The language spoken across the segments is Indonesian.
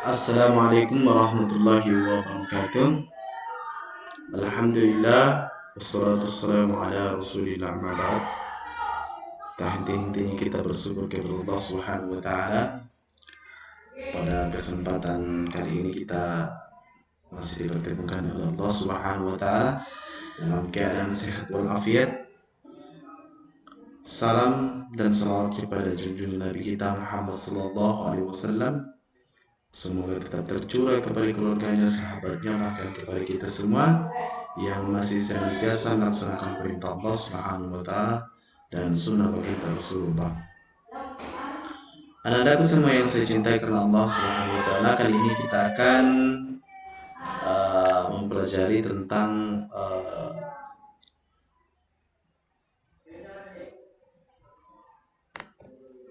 Assalamualaikum warahmatullahi wabarakatuh. Alhamdulillah wassalatu wassalamu ala rasulillah amma ba'd. Tak henti-hentinya kita bersyukur kepada Allah Subhanahu wa taala. Pada kesempatan kali ini kita masih dipertemukan oleh Allah Subhanahu wa taala dalam keadaan sehat walafiat. Salam dan salawat kepada junjungan Nabi kita Muhammad sallallahu alaihi wasallam. Semoga tetap tercurah kepada keluarganya, sahabatnya, bahkan kepada kita semua yang masih senantiasa melaksanakan perintah Allah Subhanahu wa taala dan sunnah baginda Rasulullah. Anak-anakku semua yang saya cintai karena Allah Subhanahu wa taala, kali ini kita akan mempelajari tentang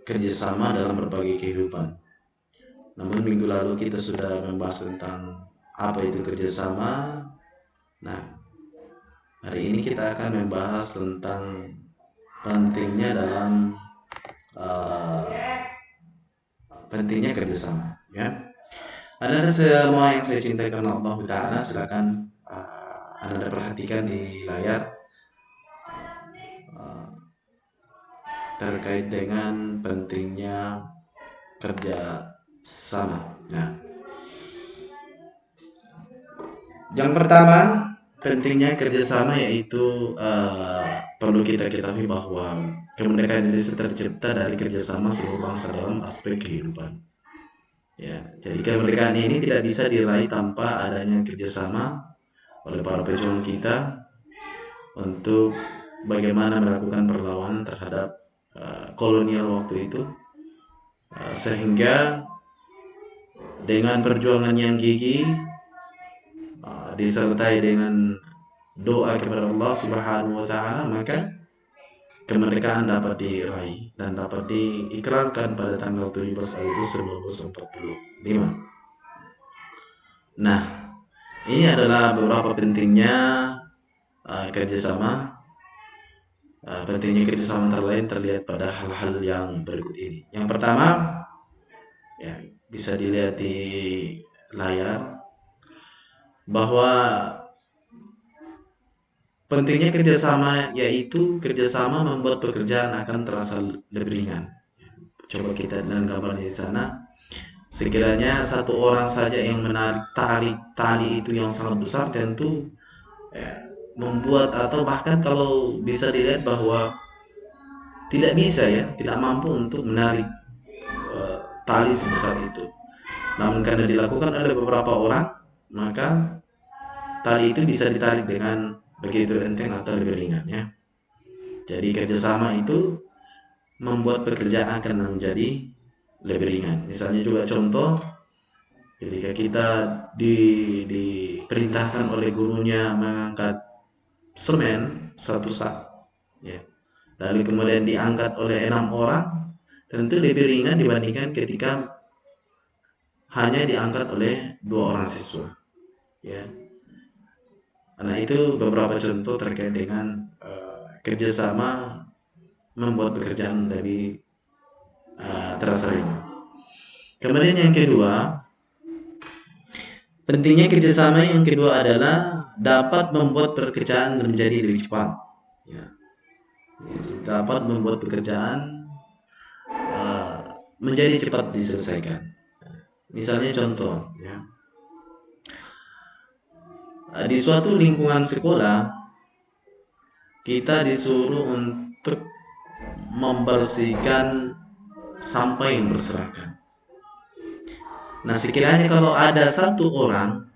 kerjasama dalam berbagai kehidupan. Namun minggu lalu kita sudah membahas tentang apa itu kerjasama. Nah, hari ini kita akan membahas tentang pentingnya dalam pentingnya kerjasama. Ya, Anda semua yang saya cintai karena Allah Taala, silakan Anda perhatikan di layar terkait dengan pentingnya kerjasama. Nah, yang pertama, pentingnya kerjasama yaitu perlu kita ketahui bahwa kemerdekaan Indonesia tercipta dari kerjasama seluruh bangsa dalam aspek kehidupan. Ya, jadi kemerdekaan ini tidak bisa diraih tanpa adanya kerjasama oleh para pejuang kita untuk bagaimana melakukan perlawanan terhadap kolonial waktu itu, sehingga dengan perjuangan yang gigih disertai dengan doa kepada Allah Subhanahu wa taala, maka kemerdekaan dapat diraih dan dapat diikrarkan pada tanggal 17 Agustus 1945. Nah, ini adalah beberapa pentingnya kerjasama. Pentingnya kerjasama antara lain terlihat pada hal-hal yang berikut ini. Yang pertama, ya, bisa dilihat di layar bahwa pentingnya kerjasama yaitu kerjasama membuat pekerjaan akan terasa lebih ringan. Coba kita lihat gambarnya di sana. Sekiranya satu orang saja yang menarik tali itu yang sangat besar, tentu membuat, atau bahkan kalau bisa dilihat bahwa tidak mampu untuk menarik tali sebesar itu. Namun karena dilakukan oleh beberapa orang, maka tali itu bisa ditarik dengan begitu enteng atau lebih ringan, ya. Jadi kerjasama itu membuat pekerjaan akan menjadi lebih ringan. Misalnya juga contoh, ketika kita diperintahkan oleh gurunya mengangkat semen satu sak, ya, lalu kemudian diangkat oleh 6 orang, tentu lebih ringan dibandingkan ketika hanya diangkat oleh 2 orang siswa, ya. Nah, itu beberapa contoh terkait dengan kerjasama membuat pekerjaan lebih terasa ringan. Kemudian yang kedua, pentingnya kerjasama yang kedua adalah dapat membuat pekerjaan menjadi lebih cepat. Ya. Dapat membuat pekerjaan menjadi cepat diselesaikan. Misalnya contoh, ya. Di suatu lingkungan sekolah, kita disuruh untuk membersihkan sampah yang berserakan. Nah, sekiranya kalau ada satu orang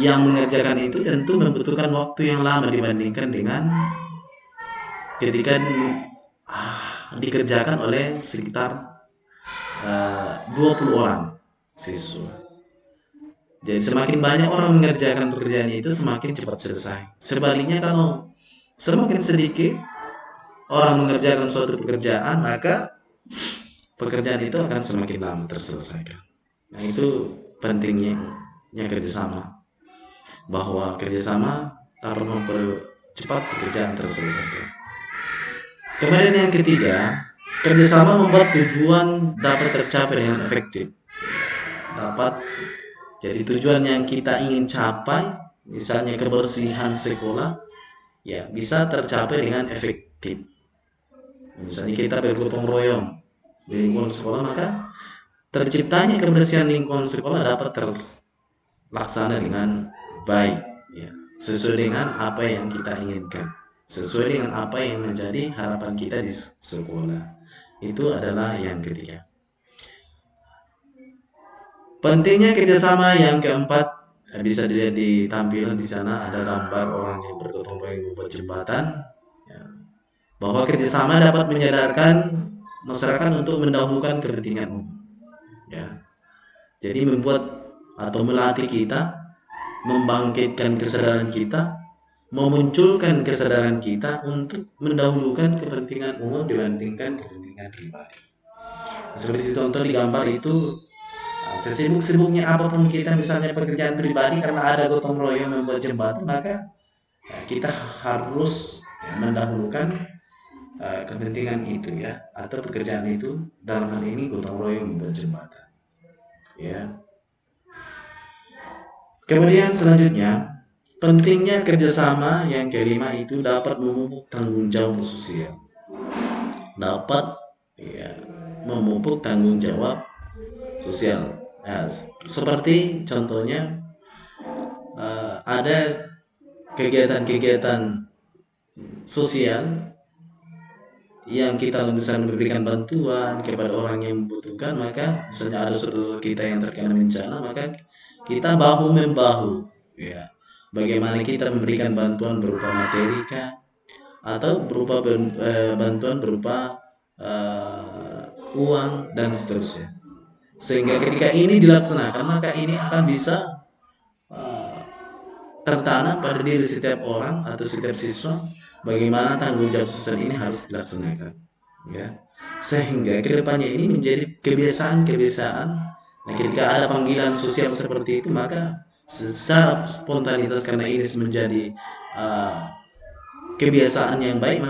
yang mengerjakan itu, tentu membutuhkan waktu yang lama dibandingkan dengan ketika dikerjakan oleh sekitar 20 orang siswa. Jadi semakin banyak orang mengerjakan pekerjaan itu, semakin cepat selesai. Sebaliknya, kalau semakin sedikit orang mengerjakan suatu pekerjaan, maka pekerjaan itu akan semakin lama terselesaikan. Nah, itu pentingnya kerjasama, bahwa kerjasama dapat mempercepat pekerjaan terselesaikan. Kemudian yang ketiga, kerjasama membuat tujuan dapat tercapai dengan efektif. dapat. Jadi tujuan yang kita ingin capai, misalnya kebersihan sekolah, ya bisa tercapai dengan efektif. Misalnya kita bergotong royong di lingkungan sekolah, maka terciptanya kebersihan lingkungan sekolah dapat terlaksana dengan baik, ya, sesuai dengan apa yang kita inginkan, sesuai dengan apa yang menjadi harapan kita di sekolah. Itu adalah yang ketiga. Pentingnya kerjasama yang keempat, bisa dilihat di tampilan di sana ada gambar orang yang bergotong royong membuat jembatan, ya, bahwa kerjasama dapat menyadarkan masyarakat untuk mendahulukan kepentingan umum. Ya, jadi membuat atau melatih kita, membangkitkan kesadaran kita, memunculkan kesadaran kita untuk mendahulukan kepentingan umum dibandingkan kepentingan pribadi. Seperti ditonton di gambar itu, sesibuk-sibuknya apapun kita, misalnya pekerjaan pribadi, karena ada gotong royong membuat jembatan, maka kita harus mendahulukan kepentingan itu, ya, atau pekerjaan itu, dalam hal ini gotong royong membuat jembatan, ya. Kemudian selanjutnya, pentingnya kerjasama yang kelima itu dapat memupuk tanggung jawab sosial, dapat, ya, memupuk tanggung jawab sosial. Nah, seperti contohnya ada kegiatan-kegiatan sosial yang kita misalnya memberikan bantuan kepada orang yang membutuhkan, maka misalnya ada saudara kita yang terkena bencana, maka kita bahu membahu, ya, bagaimana kita memberikan bantuan berupa materi kah, atau berupa bantuan berupa uang dan seterusnya. Sehingga ketika ini dilaksanakan, maka ini akan bisa tertanam pada diri setiap orang atau setiap siswa bagaimana tanggung jawab sosial ini harus dilaksanakan, ya, sehingga kedepannya ini menjadi kebiasaan-kebiasaan. Nah, ketika ada panggilan sosial seperti itu, maka secara spontanitas, karena ini menjadi kebiasaan yang baik,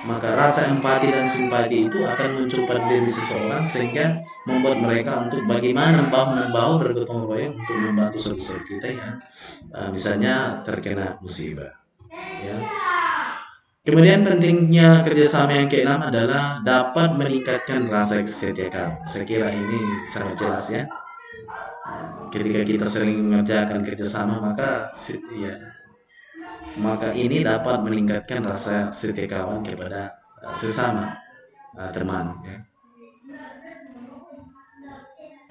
maka rasa empati dan simpati itu akan muncul pada diri seseorang, sehingga membuat mereka untuk bagaimana membahu bergotong royong untuk membantu saudara kita yang misalnya terkena musibah, ya. Kemudian pentingnya kerjasama yang keenam adalah dapat meningkatkan rasa setia kawan. Saya kira ini sangat jelas, ya. Ketika kita sering mengerjakan kerjasama, maka ini dapat meningkatkan rasa setia kawan kepada sesama teman, ya.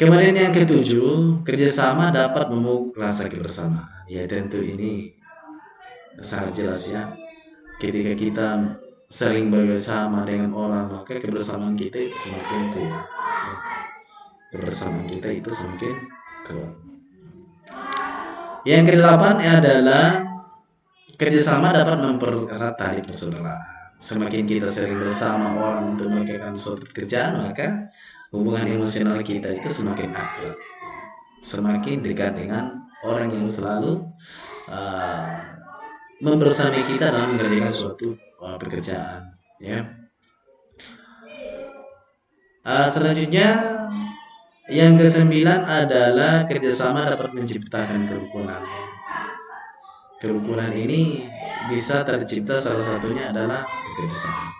Kemudian yang ketujuh, kerjasama dapat memupuk rasa kebersamaan. Ya, tentu ini sangat jelas, ya. Ketika kita sering bersama dengan orang, maka kebersamaan kita itu semakin kuat. Kebersamaan kita itu semakin kuat. Yang kedelapan adalah kerjasama dapat mempererat tali persaudaraan. Semakin kita sering bersama orang untuk mengerjakan suatu pekerjaan, maka hubungan emosional kita itu semakin akrab, semakin dekat dengan orang yang selalu membersamai kita dalam mengerjakan suatu pekerjaan, ya. Selanjutnya yang kesembilan adalah kerjasama dapat menciptakan kerukunan. Kerukunan ini bisa tercipta salah satunya adalah kerjasama.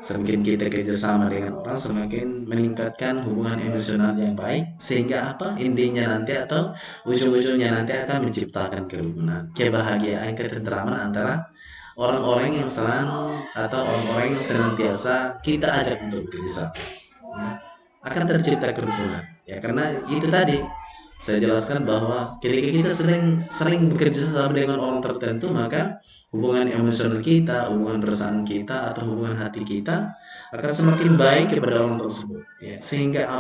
Semakin kita kerjasama dengan orang, semakin meningkatkan hubungan emosional yang baik, sehingga intinya nanti atau ujung-ujungnya nanti akan menciptakan kerukunan, kebahagiaan, ketentraman antara orang-orang yang senang atau orang-orang yang senantiasa kita ajak untuk bekerjasama. Akan tercipta kerukunan, ya, karena itu tadi saya jelaskan bahwa ketika kita sering bekerja sama dengan orang tertentu, maka hubungan emosional kita, hubungan perasaan kita, atau hubungan hati kita akan semakin baik kepada orang tersebut, ya. Sehingga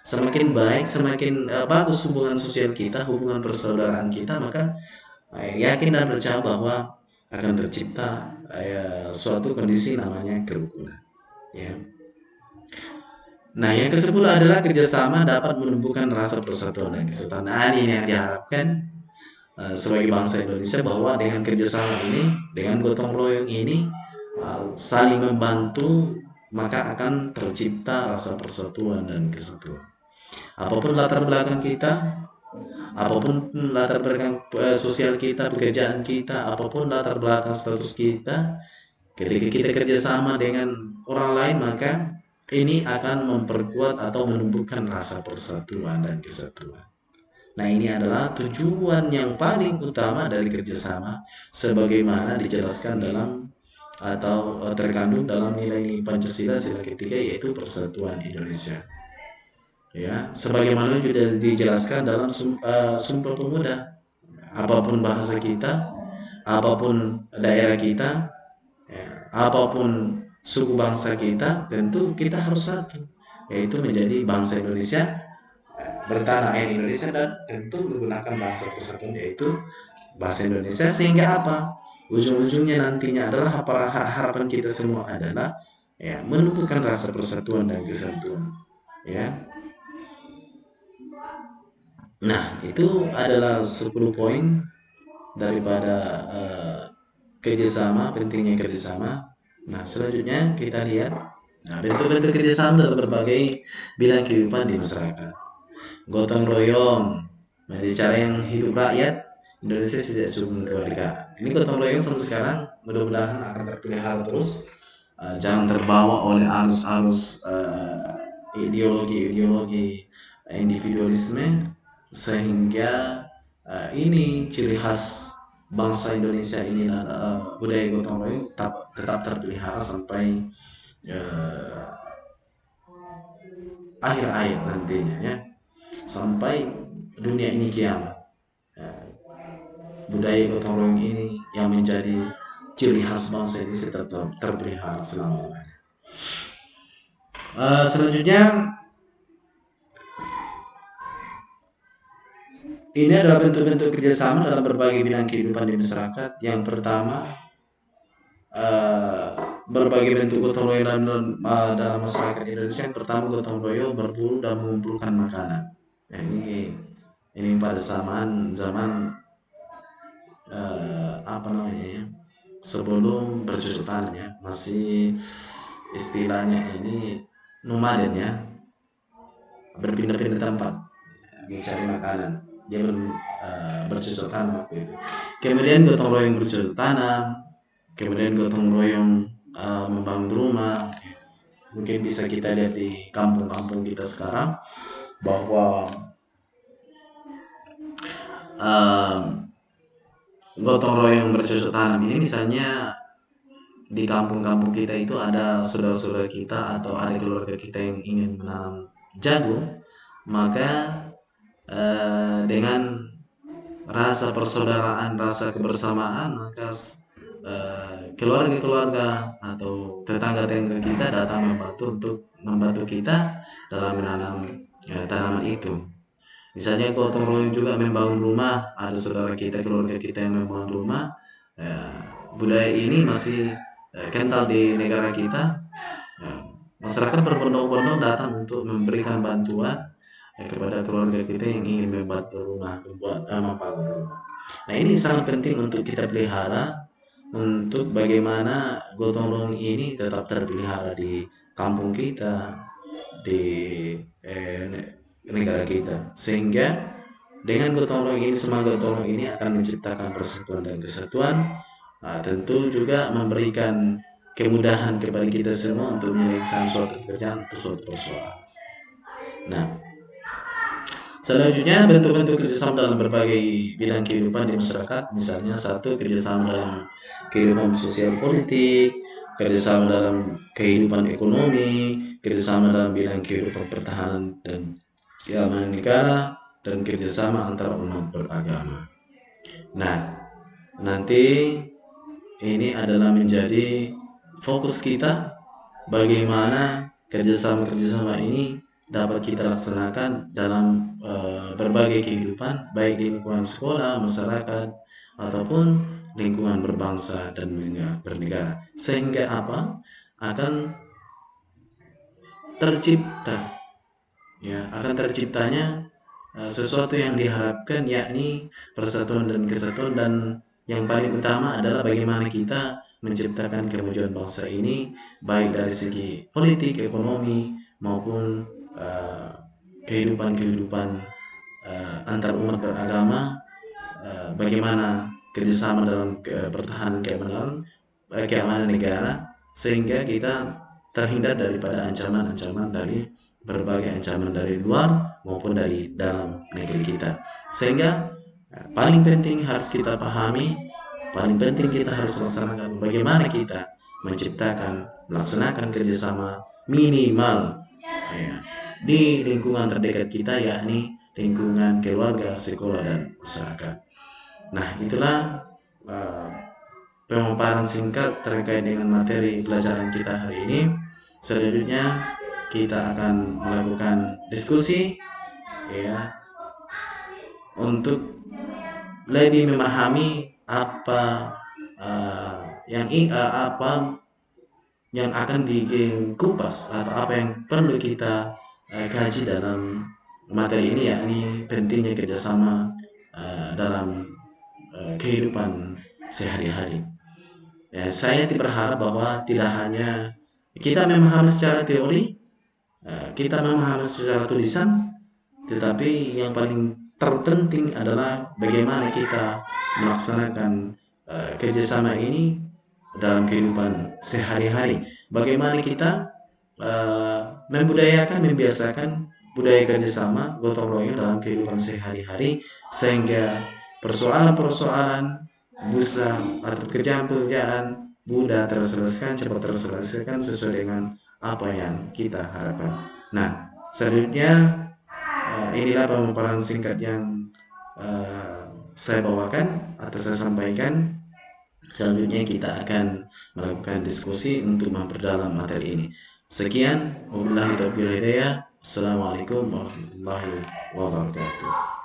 semakin baik, semakin bagus hubungan sosial kita, hubungan persaudaraan kita, maka yakin dan percaya bahwa akan tercipta suatu kondisi namanya kerukunan, ya. Nah, yang ke-10 adalah kerjasama dapat menumbuhkan rasa persatuan dan kesatuan. Ini yang diharapkan sebagai bangsa Indonesia, bahwa dengan kerjasama ini, dengan gotong royong ini, saling membantu, maka akan tercipta rasa persatuan dan kesatuan. Apapun latar belakang kita, apapun latar belakang sosial kita, pekerjaan kita, apapun latar belakang status kita, ketika kita kerjasama dengan orang lain, maka ini akan memperkuat atau menumbuhkan rasa persatuan dan kesatuan. Nah, ini adalah tujuan yang paling utama dari kerjasama, sebagaimana dijelaskan dalam atau terkandung dalam nilai-nilai Pancasila sila ketiga, yaitu persatuan Indonesia. Ya, sebagaimana sudah dijelaskan dalam Sumpah Pemuda, apapun bahasa kita, apapun daerah kita, ya, apapun suku bangsa kita, tentu kita harus satu, yaitu menjadi bangsa Indonesia, bertanah air Indonesia, dan tentu menggunakan bahasa persatuan yaitu bahasa Indonesia. Sehingga apa? Ujung-ujungnya nantinya adalah harapan kita semua adalah ya menumbuhkan rasa persatuan dan kesatuan. Ya. Nah, itu adalah 10 poin daripada kerjasama, pentingnya kerjasama. Nah, selanjutnya kita lihat bentuk-bentuk kerjasama dalam berbagai bidang kehidupan di masyarakat. Gotong royong menjadi cara yang hidup rakyat Indonesia sejak sebelum kemerdekaan. Ini gotong royong sampai sekarang mudah-mudahan akan terpelihara terus, jangan terbawa oleh arus-arus ideologi individualisme, sehingga ini ciri khas bangsa Indonesia ini, budaya gotong royong tetap terpelihara sampai akhir hayat nantinya, ya, sampai dunia ini kiamat. Budaya gotong royong ini yang menjadi ciri khas bangsa ini tetap terpelihara selama-lamanya. Selanjutnya, ini adalah bentuk-bentuk kerjasama dalam berbagai bidang kehidupan di masyarakat. Yang pertama, berbagai bentuk gotong royong dalam masyarakat Indonesia. Yang pertama, gotong royong berburu dan mengumpulkan makanan. Nah, ini pada zaman sebelum bercocok tanam, ya, masih istilahnya ini nomaden, ya, berpindah-pindah tempat mencari makanan. Dia belum bercocok tanam waktu itu. Kemudian gotong royong bercocok tanam, kemudian gotong royong membangun rumah. Mungkin bisa kita lihat di kampung-kampung kita sekarang bahwa gotong royong bercocok tanam ini, misalnya di kampung-kampung kita itu ada saudara-saudara kita atau ada keluarga kita yang ingin menanam jagung, maka dengan rasa persaudaraan, rasa kebersamaan, maka keluarga-keluarga atau tetangga-tetangga kita datang membantu kita dalam menanam tanaman itu. Misalnya gotong royong juga membangun rumah, ada saudara kita, keluarga kita yang membangun rumah. Budaya ini masih kental di negara kita. Masyarakat berbondong-bondong datang untuk memberikan bantuan kepada keluarga kita yang ingin membantu rumah, membangun rumah. Nah, ini sangat penting untuk kita pelihara, untuk bagaimana gotong royong ini tetap terpelihara di kampung kita, di negara kita, sehingga dengan gotong royong ini, semangat gotong royong ini akan menciptakan persatuan dan kesatuan. Tentu juga memberikan kemudahan kepada kita semua untuk menyelesaikan suatu pekerjaan atau suatu persoalan. Nah, selanjutnya bentuk-bentuk kerjasama dalam berbagai bidang kehidupan di masyarakat. Misalnya, satu, kerjasama dalam kehidupan sosial politik, kerjasama dalam kehidupan ekonomi, kerjasama dalam bidang kehidupan pertahanan dan keamanan negara, dan kerjasama antara umat beragama. Nah, nanti ini adalah menjadi fokus kita, bagaimana kerjasama ini dapat kita laksanakan dalam berbagai kehidupan, baik di lingkungan sekolah, masyarakat, ataupun lingkungan berbangsa dan bernegara. Sehingga apa? Akan terciptanya sesuatu yang diharapkan, yakni persatuan dan kesatuan, dan yang paling utama adalah bagaimana kita menciptakan kemajuan bangsa ini, baik dari segi politik, ekonomi, maupun kehidupan antar umat beragama, bagaimana kerjasama dalam pertahanan keamanan negara, sehingga kita terhindar daripada ancaman-ancaman dari berbagai ancaman dari luar maupun dari dalam negeri kita. Sehingga paling penting harus kita pahami, paling penting kita harus laksanakan bagaimana kita melaksanakan kerjasama minimal di lingkungan terdekat kita, yakni lingkungan keluarga, sekolah, dan masyarakat. Nah, itulah pemaparan singkat terkait dengan materi pelajaran kita hari ini. Selanjutnya kita akan melakukan diskusi untuk lebih memahami apa yang akan dikupas atau apa yang perlu kita kaji dalam materi ini, yakni pentingnya kerjasama dalam kehidupan sehari-hari. Saya berharap bahwa tidak hanya kita memahami secara teori, kita memahami secara tulisan, tetapi yang paling terpenting adalah bagaimana kita melaksanakan kerjasama ini dalam kehidupan sehari-hari. Bagaimana kita membiasakan budaya kerjasama, gotong royong dalam kehidupan sehari-hari, sehingga persoalan-persoalan busa atau pekerjaan-pekerjaan mudah cepat terselesaikan sesuai dengan apa yang kita harapkan. Nah, selanjutnya inilah pemaparan singkat yang saya bawakan atau saya sampaikan. Selanjutnya kita akan melakukan diskusi untuk memperdalam materi ini. Sekian, wabillahi taufiq wal hidayah. Assalamualaikum warahmatullahi wabarakatuh.